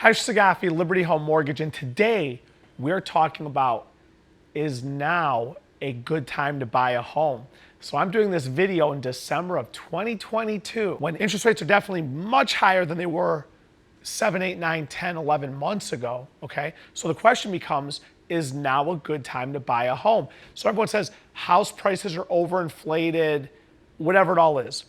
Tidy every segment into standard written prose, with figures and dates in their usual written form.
Khash Saghafi, Liberty Home Mortgage, and today we're talking about is now a good time to buy a home. So I'm doing this video in December of 2022 when interest rates are definitely much higher than they were 7, 8, 9, 10, 11 months ago, okay? So the question becomes, is now a good time to buy a home? So everyone says house prices are overinflated, whatever it all is.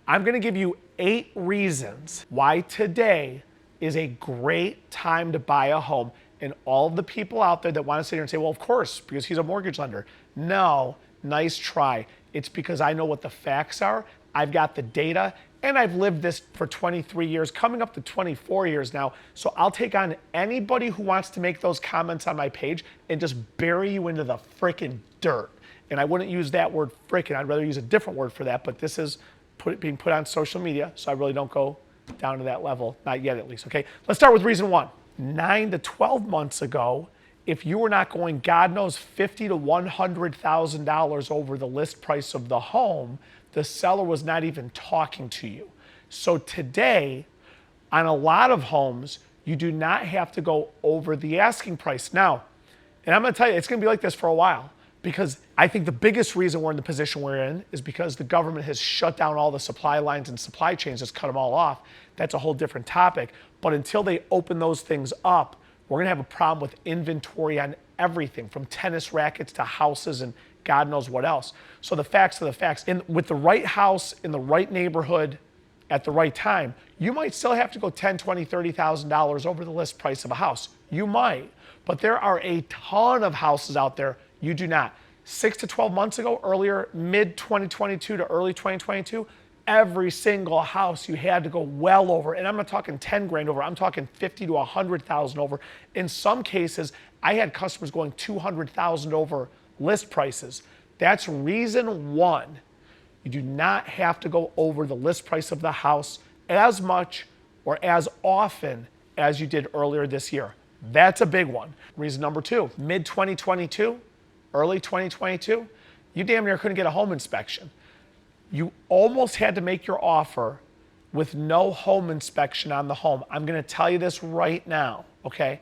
I'm gonna give you 8 reasons why today is a great time to buy a home. And all of the people out there that want to sit here and say, well, of course, because he's a mortgage lender. No, nice try. It's because I know what the facts are. I've got the data, and I've lived this for 23 years, coming up to 24 years now. So I'll take on anybody who wants to make those comments on my page and just bury you into the frickin' dirt. And I wouldn't use that word frickin'. I'd rather use a different word for that, but this is being put on social media, so I really don't go down to that level, not yet at least, okay? Let's start with reason 1. 9 to 12 months ago, if you were not going, God knows, $50,000 to $100,000 over the list price of the home, the seller was not even talking to you. So today, on a lot of homes, you do not have to go over the asking price. Now, and I'm gonna tell you, it's gonna be like this for a while, because I think the biggest reason we're in the position we're in is because the government has shut down all the supply lines and supply chains, has cut them all off. That's a whole different topic. But until they open those things up, we're gonna have a problem with inventory on everything from tennis rackets to houses and God knows what else. So the facts are the facts. With the right house in the right neighborhood at the right time, you might still have to go $10,000, $20,000, $30,000 over the list price of a house. You might, but there are a ton of houses out there you do not. 6 to 12 months ago, earlier, mid-2022 to early 2022, every single house you had to go well over. And I'm not talking 10 grand over, I'm talking 50 to 100,000 over. In some cases, I had customers going 200,000 over list prices. That's reason 1. You do not have to go over the list price of the house as much or as often as you did earlier this year. That's a big one. Reason number 2, mid-2022, early 2022, you damn near couldn't get a home inspection. You almost had to make your offer with no home inspection on the home. I'm gonna tell you this right now, okay?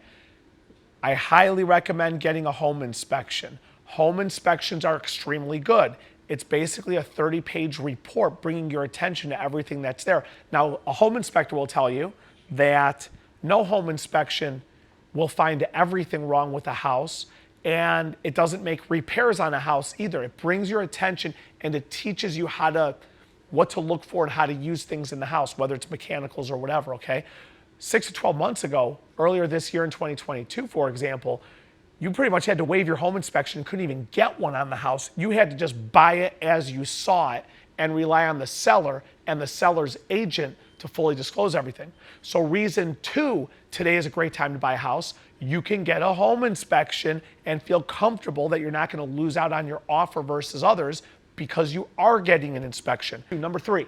I highly recommend getting a home inspection. Home inspections are extremely good. It's basically a 30-page report bringing your attention to everything that's there. Now, a home inspector will tell you that no home inspection will find everything wrong with a house, and it doesn't make repairs on a house either. It brings your attention and it teaches you what to look for and how to use things in the house, whether it's mechanicals or whatever, okay? 6 to 12 months ago, earlier this year in 2022, for example, you pretty much had to waive your home inspection, couldn't even get one on the house. You had to just buy it as you saw it and rely on the seller and the seller's agent to fully disclose everything. So reason 2, today is a great time to buy a house. You can get a home inspection and feel comfortable that you're not gonna lose out on your offer versus others because you are getting an inspection. Number 3,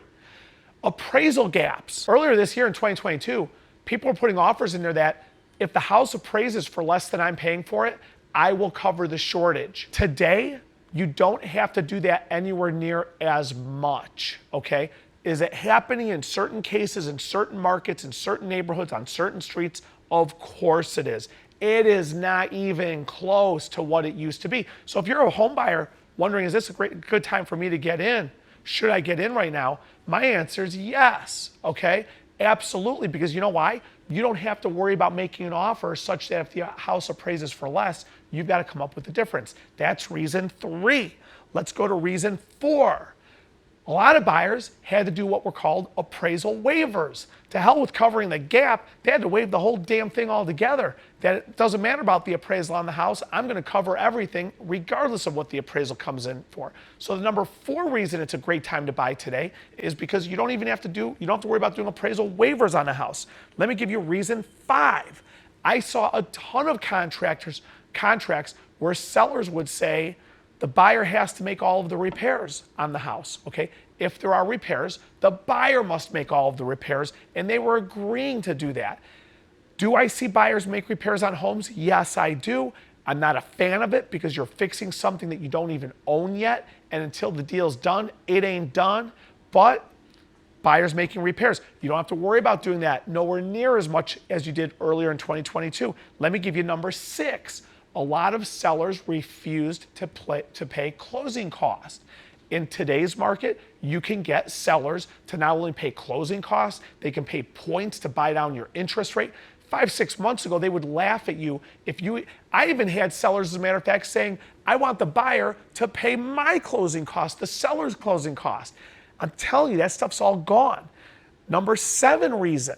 appraisal gaps. Earlier this year in 2022, people were putting offers in there that if the house appraises for less than I'm paying for it, I will cover the shortage. Today, you don't have to do that anywhere near as much, okay? Is it happening in certain cases, in certain markets, in certain neighborhoods, on certain streets? Of course it is. It is not even close to what it used to be. So if you're a home buyer wondering, is this a good time for me to get in? Should I get in right now? My answer is yes, okay? Absolutely, because you know why? You don't have to worry about making an offer such that if the house appraises for less, you've got to come up with the difference. That's reason 3. Let's go to reason 4. A lot of buyers had to do what were called appraisal waivers. To hell with covering the gap, they had to waive the whole damn thing altogether. That it doesn't matter about the appraisal on the house, I'm gonna cover everything regardless of what the appraisal comes in for. So the number 4 reason it's a great time to buy today is because you don't have to worry about doing appraisal waivers on a house. Let me give you reason 5. I saw a ton of contracts where sellers would say, the buyer has to make all of the repairs on the house, okay? If there are repairs, the buyer must make all of the repairs, and they were agreeing to do that. Do I see buyers make repairs on homes? Yes, I do. I'm not a fan of it because you're fixing something that you don't even own yet, and until the deal's done, it ain't done. But buyers making repairs. You don't have to worry about doing that nowhere near as much as you did earlier in 2022. Let me give you number 6. A lot of sellers refused to pay closing costs. In today's market, you can get sellers to not only pay closing costs, they can pay points to buy down your interest rate. 5-6 months ago, they would laugh at you I even had sellers, as a matter of fact, saying, I want the buyer to pay my closing costs, the seller's closing costs. I'm telling you, that stuff's all gone. Number 7 reason,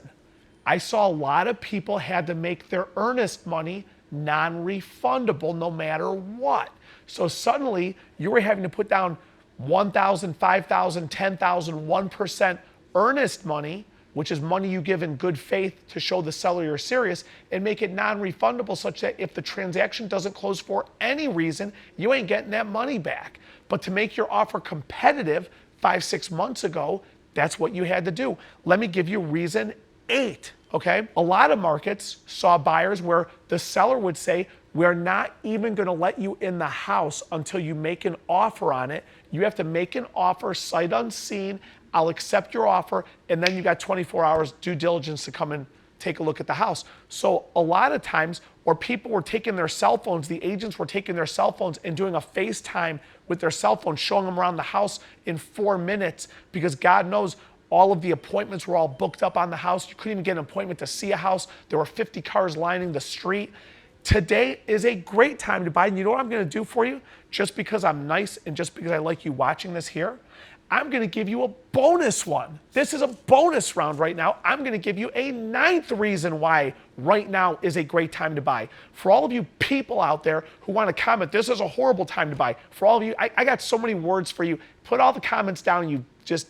I saw a lot of people had to make their earnest money non-refundable no matter what. So suddenly, you were having to put down $1,000, $5,000, $10,000, 1% earnest money, which is money you give in good faith to show the seller you're serious, and make it non-refundable such that if the transaction doesn't close for any reason, you ain't getting that money back. But to make your offer competitive 5-6 months ago, that's what you had to do. Let me give you reason 8, okay? A lot of markets saw buyers where the seller would say, we're not even gonna let you in the house until you make an offer on it. You have to make an offer sight unseen. I'll accept your offer, and then you got 24 hours due diligence to come and take a look at the house. So a lot of times, or people were taking their cell phones, the agents were taking their cell phones and doing a FaceTime with their cell phone, showing them around the house in 4 minutes, because God knows all of the appointments were all booked up on the house. You couldn't even get an appointment to see a house. There were 50 cars lining the street. Today is a great time to buy. And you know what I'm going to do for you? Just because I'm nice and just because I like you watching this here, I'm going to give you a bonus one. This is a bonus round right now. I'm going to give you a 9th reason why right now is a great time to buy. For all of you people out there who want to comment, this is a horrible time to buy. For all of you, I got so many words for you. Put all the comments down. You just,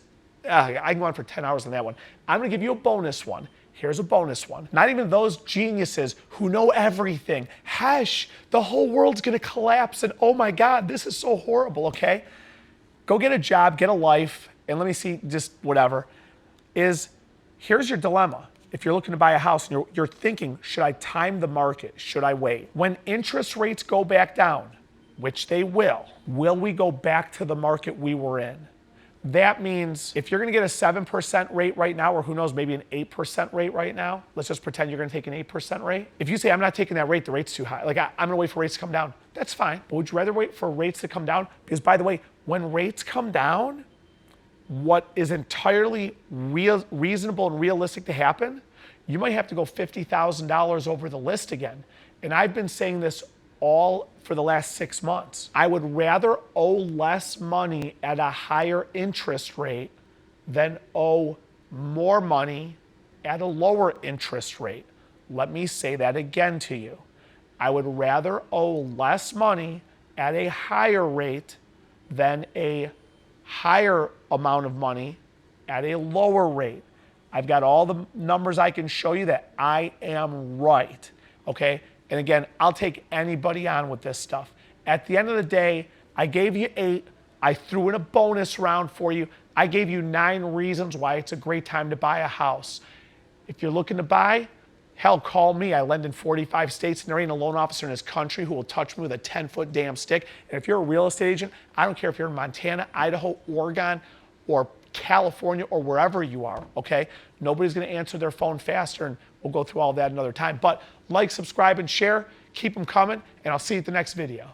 I can go on for 10 hours on that one. I'm going to give you a bonus one. Here's a bonus one. Not even those geniuses who know everything. Khash, the whole world's going to collapse and oh my God, this is so horrible, okay? Go get a job, get a life, and let me see, just whatever. Here's your dilemma. If you're looking to buy a house and you're thinking, should I time the market? Should I wait? When interest rates go back down, which they will we go back to the market we were in? That means if you're going to get a 7% rate right now, or who knows, maybe an 8% rate right now, let's just pretend you're going to take an 8% rate. If you say, I'm not taking that rate, the rate's too high. Like, I'm going to wait for rates to come down. That's fine. But would you rather wait for rates to come down? Because by the way, when rates come down, what is entirely reasonable and realistic to happen, you might have to go $50,000 over the list again. And I've been saying this all for the last 6 months. I would rather owe less money at a higher interest rate than owe more money at a lower interest rate. Let me say that again to you. I would rather owe less money at a higher rate than a higher amount of money at a lower rate. I've got all the numbers I can show you that I am right, okay? And again, I'll take anybody on with this stuff. At the end of the day, I gave you 8. I threw in a bonus round for you. I gave you 9 reasons why it's a great time to buy a house. If you're looking to buy, hell, call me. I lend in 45 states, and there ain't a loan officer in this country who will touch me with a 10-foot damn stick. And if you're a real estate agent, I don't care if you're in Montana, Idaho, Oregon, or California, or wherever you are, okay? Nobody's going to answer their phone faster, and we'll go through all that another time. But like, subscribe, and share. Keep them coming, and I'll see you at the next video.